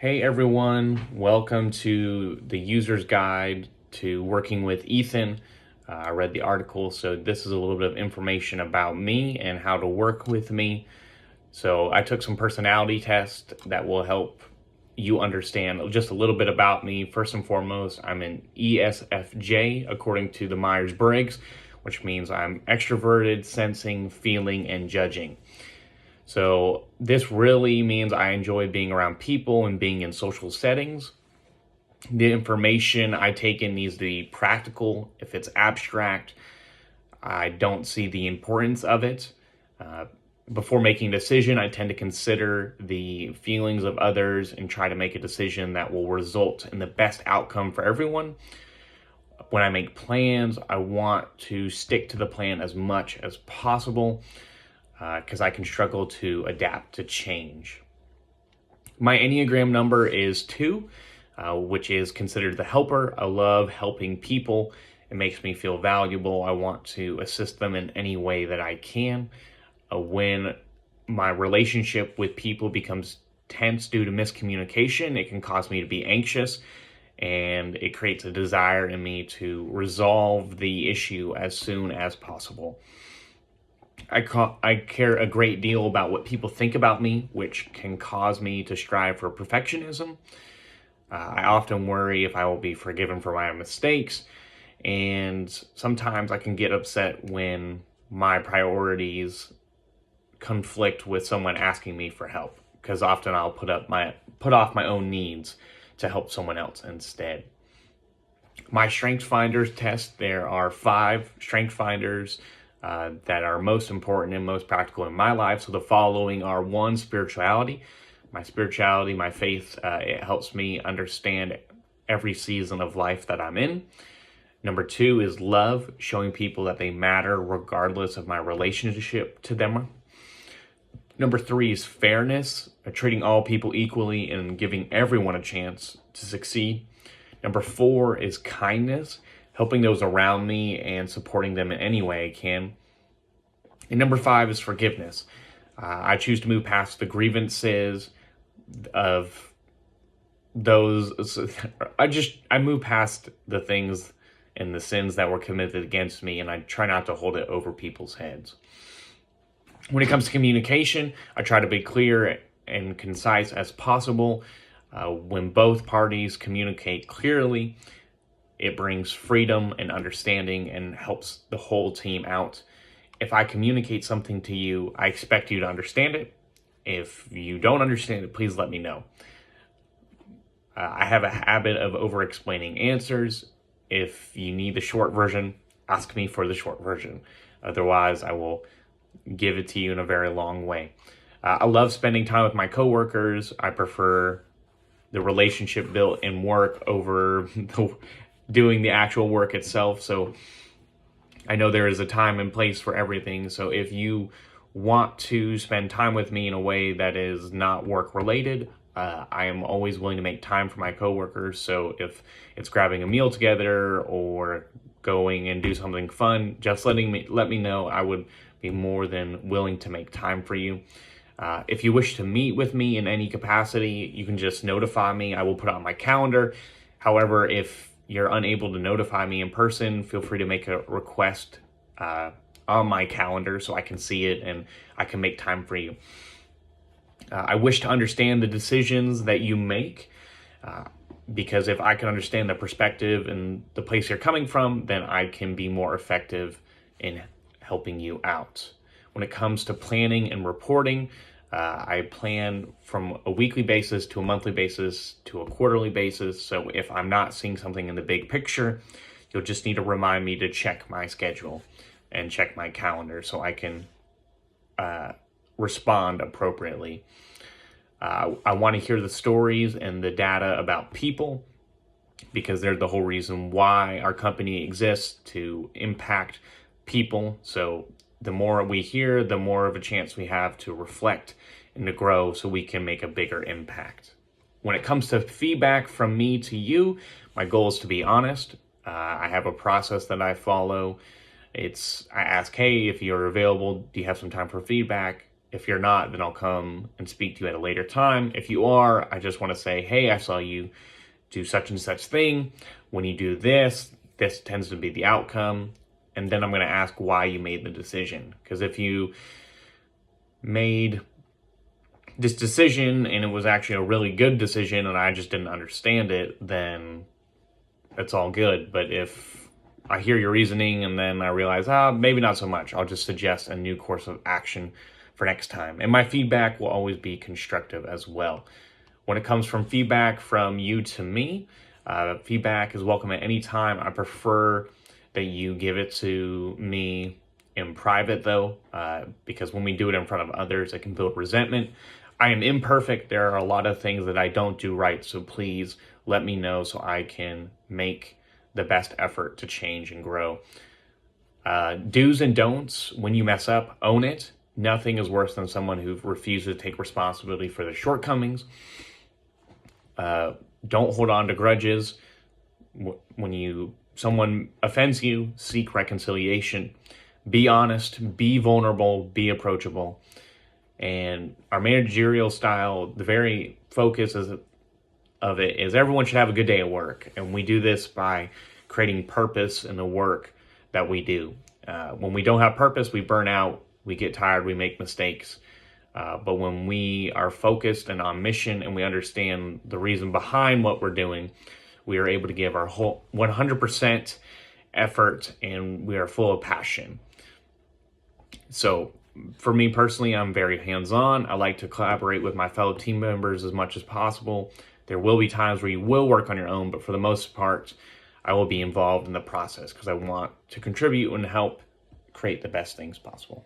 Hey everyone, welcome to the user's guide to working with Ethan. I read the article, so this is a little bit of information about me and how to work with me. So I took some personality tests that will help you understand just a little bit about me. First and foremost, I'm an ESFJ according to the Myers-Briggs, which means I'm extroverted, sensing, feeling, and judging. So this really means I enjoy being around people and being in social settings. The information I take in needs to be practical. If it's abstract, I don't see the importance of it. Before making a decision, I tend to consider the feelings of others and try to make a decision that will result in the best outcome for everyone. When I make plans, I want to stick to the plan as much as possible because I can struggle to adapt to change. My Enneagram number is 2, which is considered the helper. I love helping people. It makes me feel valuable. I want to assist them in any way that I can. When my relationship with people becomes tense due to miscommunication, it can cause me to be anxious, and it creates a desire in me to resolve the issue as soon as possible. I care a great deal about what people think about me, which can cause me to strive for perfectionism. I often worry if I will be forgiven for my mistakes, and sometimes I can get upset when my priorities conflict with someone asking me for help, because often I'll put off my own needs to help someone else instead. My Strengths Finders test, there are 5 Strength Finders that are most important and most practical in my life. So the following are: 1, spirituality. My spirituality, my faith, it helps me understand every season of life that I'm in. Number 2 is love, showing people that they matter regardless of my relationship to them. Number 3 is fairness, treating all people equally and giving everyone a chance to succeed. Number 4 is kindness, helping those around me and supporting them in any way I can. And number 5 is forgiveness. I choose to move past the grievances of those. I move past the things and the sins that were committed against me, and I try not to hold it over people's heads. When it comes to communication, I try to be clear and concise as possible. When both parties communicate clearly, it brings freedom and understanding and helps the whole team out. If I communicate something to you, I expect you to understand it. If you don't understand it, please let me know. I have a habit of over-explaining answers. If you need the short version, ask me for the short version. Otherwise, I will give it to you in a very long way. I love spending time with my coworkers. I prefer the relationship built in work over doing the actual work itself. So I know there is a time and place for everything. So if you want to spend time with me in a way that is not work related, I am always willing to make time for my coworkers. So if it's grabbing a meal together or going and do something fun, just let me know. I would be more than willing to make time for you. If you wish to meet with me in any capacity, you can just notify me. I will put it on my calendar. However, if you're unable to notify me in person, feel free to make a request on my calendar so I can see it and I can make time for you. I wish to understand the decisions that you make, because if I can understand the perspective and the place you're coming from, then I can be more effective in helping you out. When it comes to planning and reporting, I plan from a weekly basis to a monthly basis to a quarterly basis. So if I'm not seeing something in the big picture, you'll just need to remind me to check my schedule and check my calendar so I can respond appropriately. I want to hear the stories and the data about people, because they're the whole reason why our company exists, to impact people. So the more we hear, the more of a chance we have to reflect and to grow so we can make a bigger impact. When it comes to feedback from me to you, my goal is to be honest. I have a process that I follow. I ask, hey, if you're available, do you have some time for feedback? If you're not, then I'll come and speak to you at a later time. If you are, I just want to say, hey, I saw you do such and such thing. When you do this, this tends to be the outcome. And then I'm going to ask why you made the decision. Because if you made this decision and it was actually a really good decision and I just didn't understand it, then it's all good. But if I hear your reasoning and then I realize, maybe not so much, I'll just suggest a new course of action for next time. And my feedback will always be constructive as well. When it comes from feedback from you to me, feedback is welcome at any time. I prefer that you give it to me in private though, because when we do it in front of others, it can build resentment. I am imperfect. There are a lot of things that I don't do right. So please let me know so I can make the best effort to change and grow. Do's and don'ts: when you mess up, own it. Nothing is worse than someone who refuses to take responsibility for their shortcomings. Don't hold on to grudges. When someone offends you, seek reconciliation. Be honest, be vulnerable, be approachable. And our managerial style, the very focus of it is everyone should have a good day at work. And we do this by creating purpose in the work that we do. When we don't have purpose, we burn out, we get tired, we make mistakes. But when we are focused and on mission and we understand the reason behind what we're doing, we are able to give our whole 100% effort and we are full of passion. So for me personally, I'm very hands-on. I like to collaborate with my fellow team members as much as possible. There will be times where you will work on your own, but for the most part, I will be involved in the process because I want to contribute and help create the best things possible.